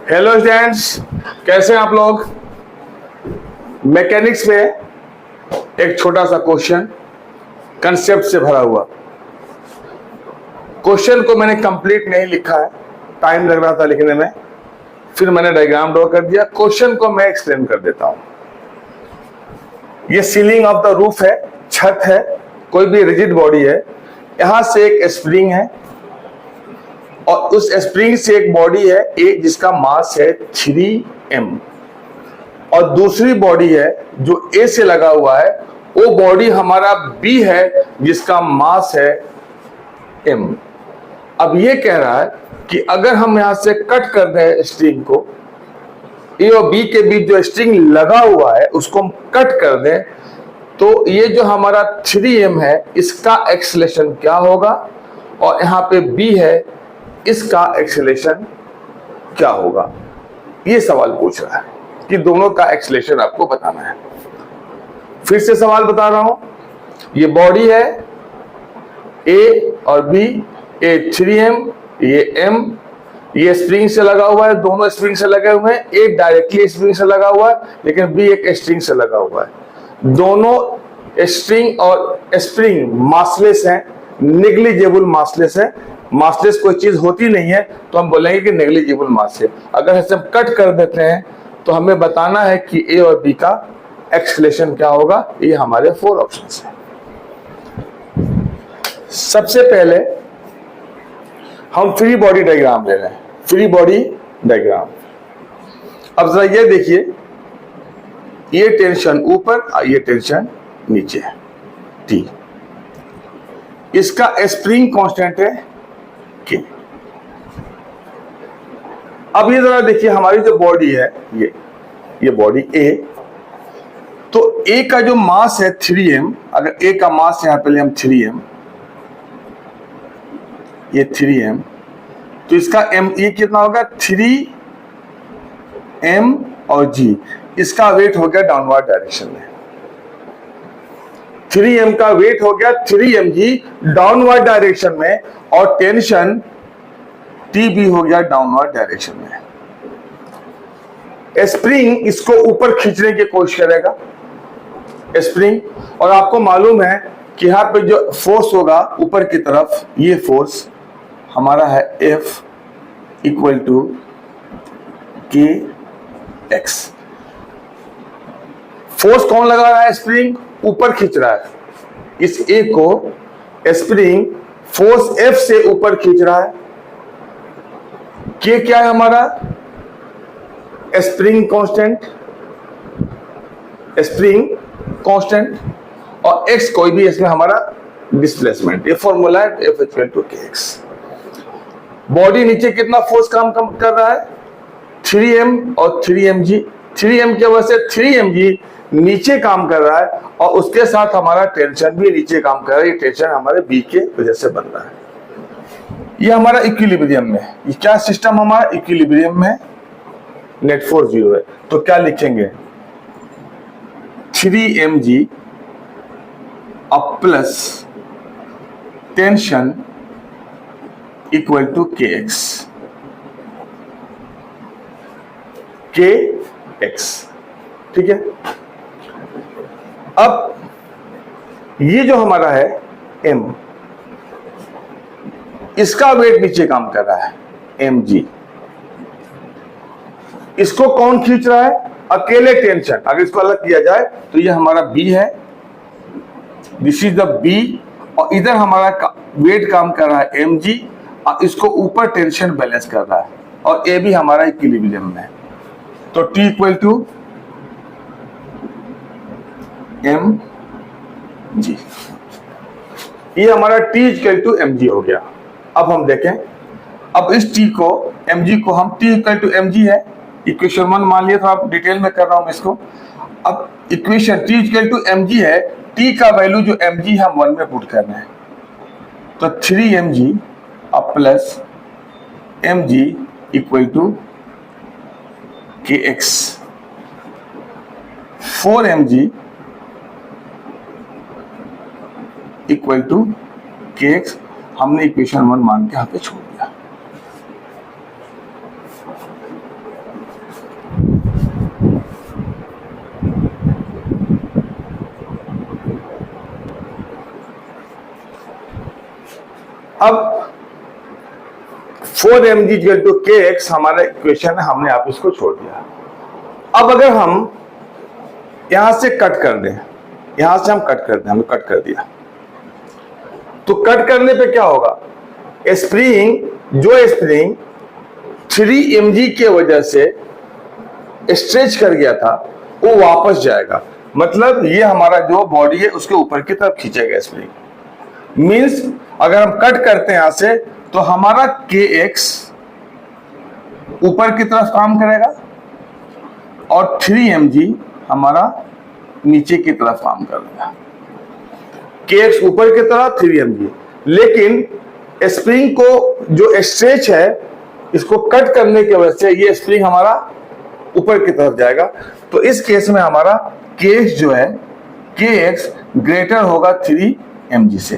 Hello students, कैसे हैं आप लोग। मैकेनिक्स में एक छोटा सा क्वेश्चन कंसेप्ट से भरा हुआ। क्वेश्चन को मैंने कंप्लीट नहीं लिखा है, टाइम लग रहा था लिखने में, फिर मैंने डायग्राम ड्रॉ कर दिया। क्वेश्चन को मैं एक्सप्लेन कर देता हूं। ये सीलिंग ऑफ द रूफ है, छत है, कोई भी रिजिड बॉडी है। यहां से एक स्प्रिंग है और उस स्प्रिंग से एक बॉडी है ए जिसका मास है 3m और दूसरी बॉडी है जो ए से लगा हुआ है, वो बॉडी हमारा बी है जिसका मास है m। अब ये कह रहा है कि अगर हम यहां से कट कर दें स्ट्रिंग को, ए और बी के बीच जो स्ट्रिंग लगा हुआ है उसको हम कट कर दें, तो ये जो हमारा 3m है इसका एक्सेलरेशन क्या होगा और यहाँ पे b है इसका एक्सेलरेशन क्या होगा। ये सवाल पूछ रहा है कि दोनों का एक्सेलरेशन आपको बताना है। फिर से सवाल बता रहा हूं, ये बॉडी है ए और बी, ए 3m, ये m, ये स्प्रिंग से लगा हुआ है, दोनों स्प्रिंग से लगे हुए हैं। ए डायरेक्टली स्प्रिंग से लगा हुआ है लेकिन बी एक स्ट्रिंग से लगा हुआ है। दोनों स्ट्रिंग और स्प्रिंग मासलेस हैं, नेग्लिजिबल मासलेस है। मासलेस कोई चीज होती नहीं है तो हम बोलेंगे कि नेग्लिजिबल मास है। अगर इसे हम कट कर देते हैं तो हमें बताना है कि ए और बी का एक्सेलरेशन क्या होगा। ये हमारे 4 ऑप्शंस हैं। सबसे पहले हम फ्री बॉडी डायग्राम ले रहे हैं, फ्री बॉडी डायग्राम। अब जरा ये देखिए, ये टेंशन ऊपर और ये टेंशन नीचे है T। इसका स्प्रिंग कांस्टेंट है K। अब ये जरा देखिए, हमारी जो बॉडी है ये बॉडी A, तो A का जो मास है 3m, अगर A का मास यहां पे ले हम 3m, ये 3m, तो इसका m ये कितना होगा 3m और g, इसका वेट हो गया डाउनवर्ड डायरेक्शन में। 3m का वेट हो गया 3mg डाउनवर्ड डायरेक्शन में और टेंशन Tb हो गया डाउनवर्ड डायरेक्शन में। स्प्रिंग इसको ऊपर खींचने की कोशिश करेगा स्प्रिंग, और आपको मालूम है कि यहां पे जो फोर्स होगा ऊपर की तरफ, ये फोर्स हमारा है F equal to kx। Force कौन लगा रहा है? स्प्रिंग ऊपर खींच रहा है। इस A को स्प्रिंग फोर्स F से ऊपर खींच रहा है। K क्या है हमारा? स्प्रिंग कांस्टेंट और x कोई भी इसमें हमारा डिस्प्लेसमेंट। ये फॉर्मूला है F equal to kx। Body नीचे कितना फोर्स काम कर रहा है? 3m और 3mg। 3m की वजह से 3mg नीचे काम कर रहा है और उसके साथ हमारा टेंशन भी नीचे काम कर रहा है। ये टेंशन हमारे बी के वजह से बन रहा है। ये हमारा इक्विलिब्रियम में, ये क्या सिस्टम हमारा इक्विलिब्रियम में, नेट फोर्स 0 है। तो क्या लिखेंगे? 3mg अब plus tension equal to kx। ठीक है। अब ये जो हमारा है m, इसका वेट नीचे काम कर रहा है mg। इसको कौन खींच रहा है? अकेले टेंशन। अगर इसको अलग किया जाए तो ये हमारा b है, दिस इज द b, और इधर हमारा वेट काम कर रहा है mg और इसको ऊपर टेंशन बैलेंस कर रहा है और a भी हमारा इक्विलिब्रियम में है। तो T इक्वल टू mg, ये हमारा T इक्वल टू mg हो गया। अब हम देखें, अब इस T को mg को हम T इक्वल टू mg है, इक्वेशन 1 मान लिया, तो आप डिटेल में कर रहा हूं इसको। अब equation T equal to mg है, T का वैल्यू जो mg हम 1 में पुट करना है, तो 3mg अब plus mg equal to kx। 4mg equal to kx हमने इक्वेशन 1 मान के यहां पे छोड़ दिया। अब 4 mg = kx हमारा इक्वेशन है, हमने आप इसको छोड़ दिया। अब अगर हम यहां से कट कर दें, यहां से हम कट कर दें, हमने कट कर दिया, तो कट करने पे क्या होगा, स्प्रिंग 3 mg के वजह से स्ट्रेच कर गया था वो वापस जाएगा, मतलब ये हमारा जो बॉडी है उसके ऊपर की तरफ खींचेगा स्प्रिंग। मींस अगर हम कट करते हैं यहां से तो हमारा kx ऊपर की तरफ काम करेगा और 3 mg हमारा नीचे की तरफ काम करेगा। kx ऊपर की तरफ 3 mg, लेकिन स्प्रिंग को जो स्ट्रेच है इसको कट करने की वजह से ये स्प्रिंग हमारा ऊपर की तरफ जाएगा। तो इस केस में हमारा kx जो है kx ग्रेटर होगा 3 mg से।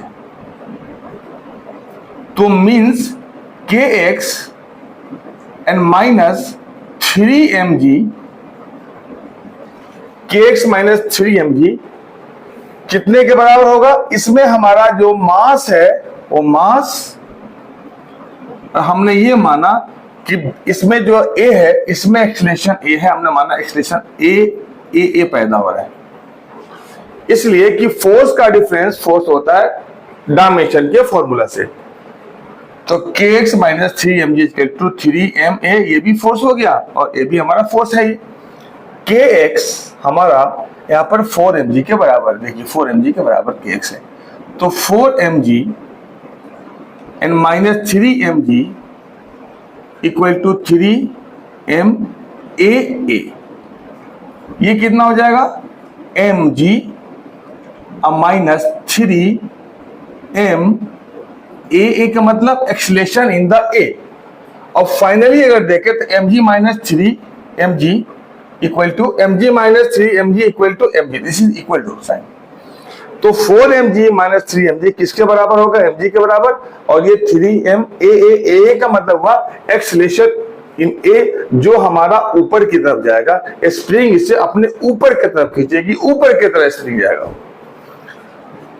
तो means kx and minus 3 mg, kx minus 3 mg कितने के बराबर होगा, इसमें हमारा जो मास है वो मास हमने ये माना कि इसमें जो a है इसमें एक्सीलरेशन a है, हमने माना एक्सीलरेशन a पैदा हो रहा है, इसलिए कि फोर्स का डिफरेंस फोर्स होता है डायमेंशन के फॉर्मूला से। तो kx माइनस 3 mg = 3ma, ये भी फोर्स हो गया और ये भी हमारा फोर्स है। kx हमारा यहाँ पर 4 mg के बराबर, देखिए 4 mg के बराबर kx है, तो 4 mg and minus 3 mg = 3 ma। ये कितना हो जाएगा, mg माइनस 3 ma का मतलब एक्सीलरेशन इन द a। और फाइनली अगर देखें तो mg minus 3 mg mg minus 3 mg mg, this is equal to sine. तो 4 mg माइनस 3 mg किसके बराबर होगा, mg के बराबर, और ये 3 ma का मतलब हुआ एक्सीलरेशन इन a जो हमारा ऊपर की तरफ जाएगा, स्प्रिंग इसे अपने ऊपर की तरफ खींचेगी, ऊपर की तरफ स्प्रिंग जाएगा।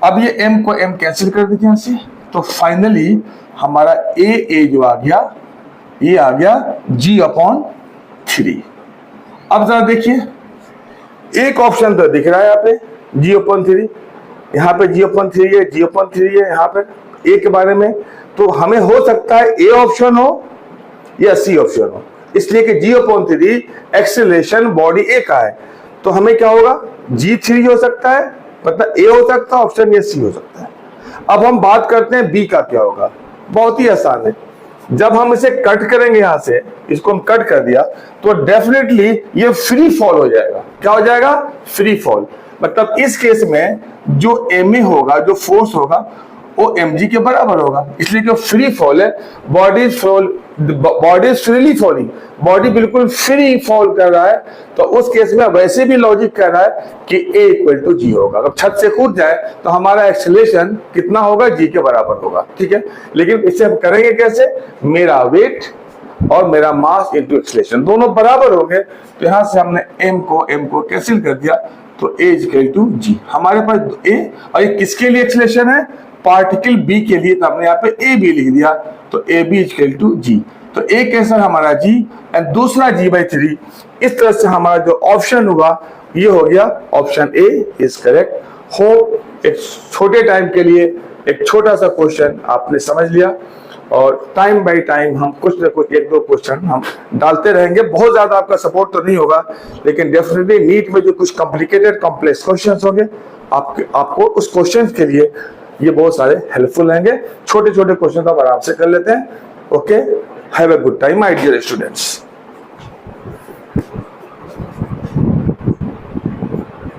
अब ये m को m कैंसिल कर देते हैं से, तो फाइनली हमारा a जो आ गया, ये आ गया g/3। अब जरा देखिए, एक ऑप्शन तो दिख रहा है यहाँ पे g/3, यहाँ पे g/3 है, g/3 है यहाँ पे a के बारे में, तो हमें हो सकता है a ऑप्शन हो या c ऑप्शन हो, इसलिए कि g/3 एक्सीलरेशन बॉडी a का है, तो हमें क्या होगा, g3 हो सकता है, मतलब a हो सकता है ऑप्शन, या c हो सकता है। अब हम बात करते हैं b का क्या होगा, बहुत ही आसान है। जब हम इसे कट करेंगे, यहां से इसको हम कट कर दिया, तो डेफिनेटली ये फ्री फॉल हो जाएगा। क्या हो जाएगा, फ्री फॉल। मतलब इस केस में जो ma होगा, जो फोर्स होगा, वो mg के बराबर होगा, इसलिए कि फ्री फॉल है, body is freely falling, body बिल्कुल फ्री फॉल कर रहा है। तो उस केस में वैसे भी लॉजिक कह रहा है कि a = g होगा। अगर छत से कूद जाए तो हमारा एक्सीलरेशन कितना होगा, g के बराबर होगा, ठीक है। लेकिन इसे हम करेंगे कैसे, मेरा वेट और मेरा मास इंटू एक्सीलरेशन दोनों बराबर होंगे, तो यहां से हमने m को कैंसिल कर दिया, तो a = g। हमारे पास a, और ये किसके लिए एक्सीलरेशन है, पार्टिकल b के लिए, तो हमने यहाँ पे a b लिख दिया, तो ab = g। तो एक आंसर हमारा g एंड दूसरा g/3। इस तरह से हमारा जो ऑप्शन होगा ये हो गया option A is correct. Hope एक छोटे टाइम के लिए एक छोटा सा क्वेश्चन आपने समझ लिया, और टाइम बाय टाइम हम कुछ ना कुछ 1-2 क्वेश्चन हम डालते रहेंगे। बहुत ज्यादा आपका सपोर्ट तो नहीं होगा, लेकिन डेफिनेटली नीट में जो कुछ कॉम्प्लिकेटेड कॉम्प्लेक्स क्वेश्चंस होंगे आपको उस क्वेश्चंस के लिए ये बहुत सारे हेल्पफुल रहेंगे। छोटे छोटे क्वेश्चन आप आराम से कर लेते हैं। Okay, have a good time my dear students.